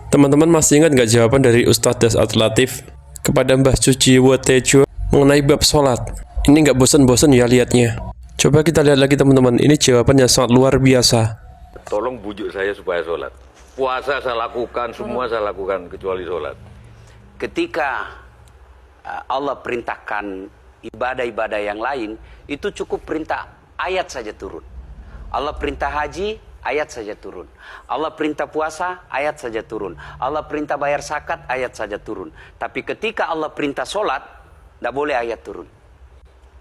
Teman-teman masih ingat nggak jawaban dari Ustadz Dasat Latif kepada Mbah Suci Wotejo mengenai bab sholat? Ini nggak bosan-bosan ya lihatnya. Coba kita lihat lagi teman-teman, ini jawabannya sangat luar biasa. Tolong bujuk saya supaya sholat. Puasa saya lakukan, semua saya lakukan kecuali sholat. Ketika Allah perintahkan ibadah-ibadah yang lain, itu cukup perintah ayat saja turun. Allah perintah haji, ayat saja turun. Allah perintah puasa, ayat saja turun. Allah perintah bayar zakat, ayat saja turun. Tapi ketika Allah perintah sholat, tidak boleh ayat turun.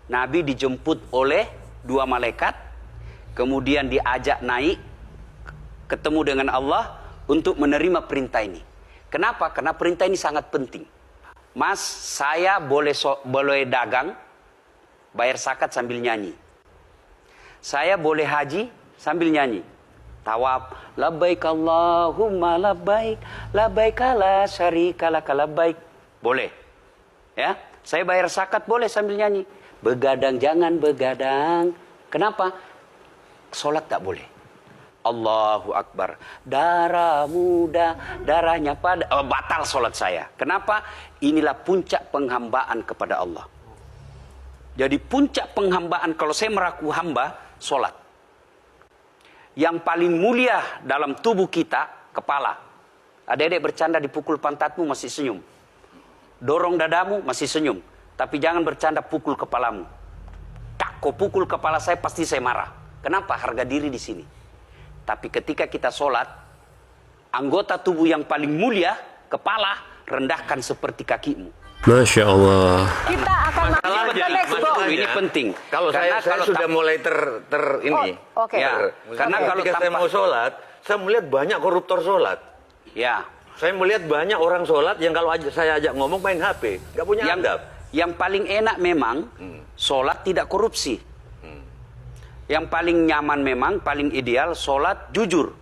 Nabi dijemput oleh 2 malaikat, kemudian diajak naik, ketemu dengan Allah untuk menerima perintah ini. Kenapa? Karena perintah ini sangat penting. Mas, saya boleh dagang, bayar zakat sambil nyanyi. Saya boleh haji sambil nyanyi. Tawaf, labbaik Allahumma labbaik, labbaik la syarika laka labbaik. Boleh. Ya, saya bayar zakat boleh sambil nyanyi. Begadang jangan begadang. Kenapa? Salat tak boleh. Allahu Akbar. Darah muda, darahnya pada batal salat saya. Kenapa? Inilah puncak penghambaan kepada Allah. Jadi puncak penghambaan kalau saya meraku hamba, salat. Yang paling mulia dalam tubuh kita, kepala. Adik-adik bercanda dipukul pantatmu masih senyum. Dorong dadamu masih senyum. Tapi jangan bercanda pukul kepalamu. Tak, kau pukul kepala saya pasti saya marah. Kenapa? Harga diri di sini. Tapi ketika kita sholat, anggota tubuh yang paling mulia, kepala, rendahkan seperti kakimu. Masya Allah. Kita akan masuk ke next block. Ini penting. Kalau saya sudah mulai ini. Oke. Ya, karena kalau ketika saya mau sholat, saya melihat banyak koruptor sholat. Ya. Saya melihat banyak orang sholat yang kalau saya ajak ngomong main HP, nggak punya adab. Yang paling enak memang sholat tidak korupsi. Yang paling nyaman memang, paling ideal sholat jujur.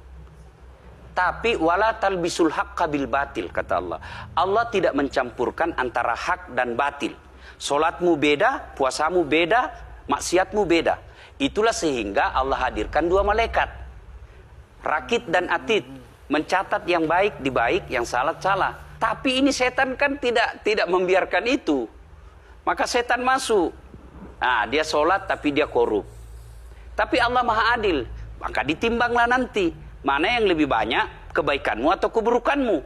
Tapi wala talbisul haqqa bil batil, kata Allah. Allah tidak mencampurkan antara hak dan batil. Sholatmu beda, puasamu beda, maksiatmu beda. Itulah sehingga Allah hadirkan 2 malaikat, Rakit dan Atid, mencatat yang baik di baik, yang salah salah. Tapi ini setan kan tidak membiarkan itu. Maka setan masuk. Nah, dia sholat tapi dia korup. Tapi Allah Maha Adil, maka ditimbanglah nanti. Mana yang lebih banyak, kebaikanmu atau keburukanmu.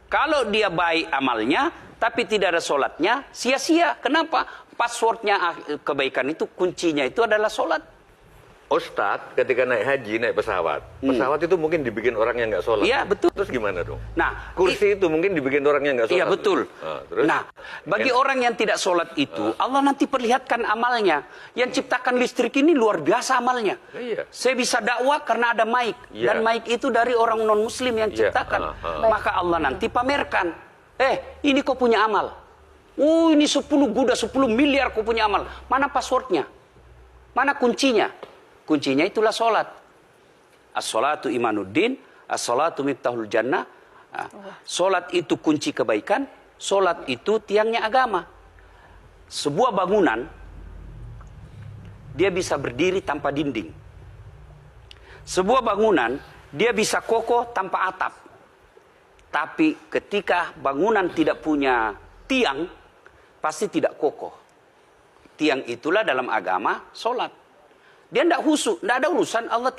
Kalau dia baik amalnya, tapi tidak ada sholatnya, sia-sia. Kenapa? Passwordnya kebaikan itu, kuncinya itu adalah sholat. Ustadz ketika naik haji, naik pesawat. Pesawat itu mungkin dibikin orang yang nggak sholat. Iya, betul. Terus gimana dong? Nah, kursi itu mungkin dibikin orang yang nggak sholat. Iya, betul. Terus? Nah, bagi orang yang tidak sholat itu, Allah nanti perlihatkan amalnya. Yang ciptakan listrik ini luar biasa amalnya. Iya. Saya bisa dakwah karena ada mic. Iya. Dan mic itu dari orang non-muslim yang Iya. ciptakan. Maka Allah nanti pamerkan. Ini kau punya amal. Ini 10 guda, 10 miliar kau punya amal. Mana passwordnya? Mana kuncinya? Kuncinya itulah sholat. As-sholatu imanuddin, as-sholatu miftahul jannah. Sholat itu kunci kebaikan, sholat itu tiangnya agama. Sebuah bangunan, dia bisa berdiri tanpa dinding. Sebuah bangunan, dia bisa kokoh tanpa atap. Tapi ketika bangunan tidak punya tiang, pasti tidak kokoh. Tiang itulah dalam agama, sholat. Dia tidak husuk, tidak ada urusan. Allah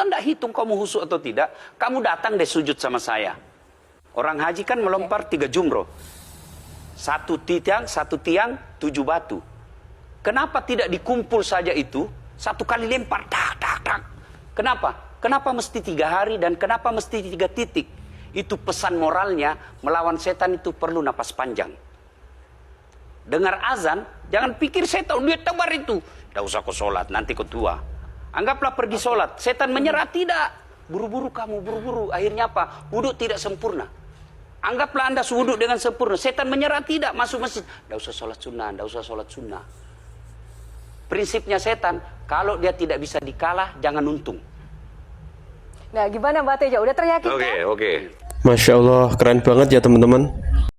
tidak hitung kamu husuk atau tidak. Kamu datang deh sujud sama saya. Orang haji kan melempar 3 jumroh. 1 tiang, 7 batu. Kenapa tidak dikumpul saja itu? 1 kali lempar, tak, tak, tak. Kenapa? Kenapa mesti 3 hari dan kenapa mesti 3 titik? Itu pesan moralnya, melawan setan itu perlu napas panjang. Dengar azan, jangan pikir setan, dia tebar itu. Tidak usah kau sholat, nanti kau tua. Anggaplah pergi sholat. Setan menyerah, tidak. Buru-buru kamu, buru-buru. Akhirnya apa? Wudhu tidak sempurna. Anggaplah Anda wudhu dengan sempurna. Setan menyerah, tidak. Masuk masjid. Tidak usah sholat sunnah, tidak usah sholat sunnah. Prinsipnya setan, kalau dia tidak bisa dikalah, jangan untung. Nah, gimana Mbak Tejo? Udah teryakinkan? Oke. Masya Allah, keren banget ya teman-teman.